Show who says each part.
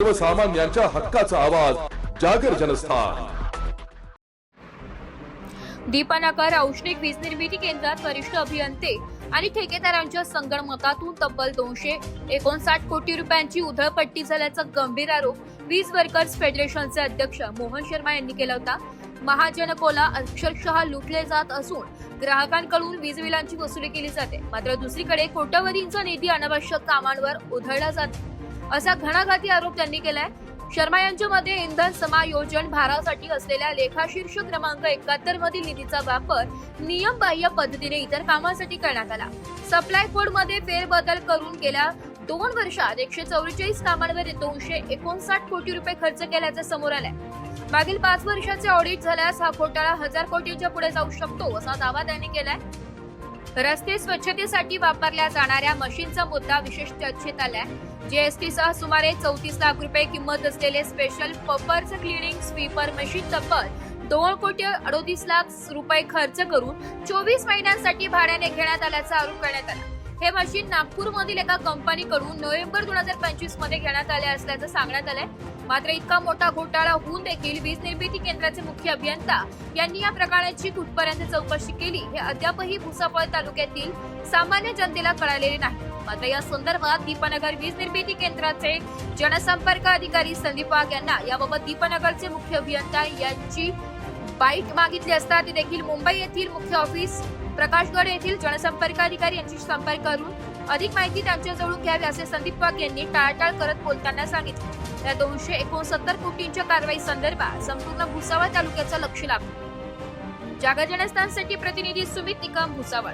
Speaker 1: सर्वसामान्यांच्या हक्काचा आवाज जागर जनस्थान।
Speaker 2: दीपानगर औष्णिक वीज निर्मिती केंद्रात वरिष्ठ अभियंते आणि ठेकेदारांच्या संगणमतातून तब्बल 259 कोटी रुपयांची उधळपट्टी झाल्याचा गंभीर आरोप वीज वर्कर्स फेडरेशनचे अध्यक्ष मोहन शर्मा यांनी केला होता। महाजनकोला अक्षरशः लुटले जात असून ग्राहकांकडून वीज बिलांची वसुली केली जाते, मात्र दुसरीकडे कोट्यवधींचा निधी अनावश्यक कामांवर उधळला जातो, असा घणाघाती आरोप त्यांनी केलाय। शर्मा यांच्या मते इंधन समायोजन भारासाठी असलेल्या लेखाशीर्ष क्रमांक 71 मधील निधीचा वापर नियमबाह्य पद्धतीने इतर कामांसाठी करण्यात आला। सप्लाय कोड मध्ये फेरबदल करून गेल्या 2 वर्षात 144 कामांवर 259 कोटी रुपये खर्च केल्याचे समोर आले। मागील 5 वर्षाचे ऑडिट झाल्यास हा घोटाळा 1000 कोटींच्या पुढे जाऊ शकतो, असा दावा त्यांनी केलाय। रस्ते स्वच्छतेसाठी वापरल्या जाणाऱ्या मशीनचा मुद्दा विशेष चर्चेत आलाय। जीएसटीसह सुमारे 34 लाख रुपये किंमत असलेले special purpose cleaning sweeper machine तब्बल 2 कोटी 38 लाख रुपये खर्च करून 24 महिन्यांसाठी भाड्याने घेण्यात आल्याचा आरोप करण्यात आला। हे मशीन नागपूरमधील एका कंपनीकडून नोव्हेंबर 2025 मध्ये घेण्यात आले असल्याचं सांगण्यात आलंय। मात्र इतका मोठा घोटाळा होऊन देखील वीज निर्मिती केंद्राचे मुख्य अभियंता यांनी या प्रकरणाची कुठपर्यंत चौकशी केली हे अद्यापही भुसावळ तालुक्यातील सामान्य जनतेला कळालेले नाही। मात्र या संदर्भात दीपानगर वीज निर्मिती केंद्राचे जनसंपर्क अधिकारी संदीप वाघ यांना याबाबत दीपानगरचे मुख्य अभियंता यांची बाईट मागितली असता ते देखील मुंबई येथील मुख्य ऑफिस प्रकाशगड येथील जनसंपर्क अधिकारी यांची संपर्क करून अधिक माहिती त्यांच्याजवळून घ्यावी असे संदीप वाघ यांनी टाळाटाळ करत बोलताना सांगितले। या 269 कोटींच्या कारवाई संदर्भात संपूर्ण भुसावळ तालुक्याचं लक्ष लागलं। जागर जनस्थानसाठी प्रतिनिधी सुमित निकम, भुसावळ।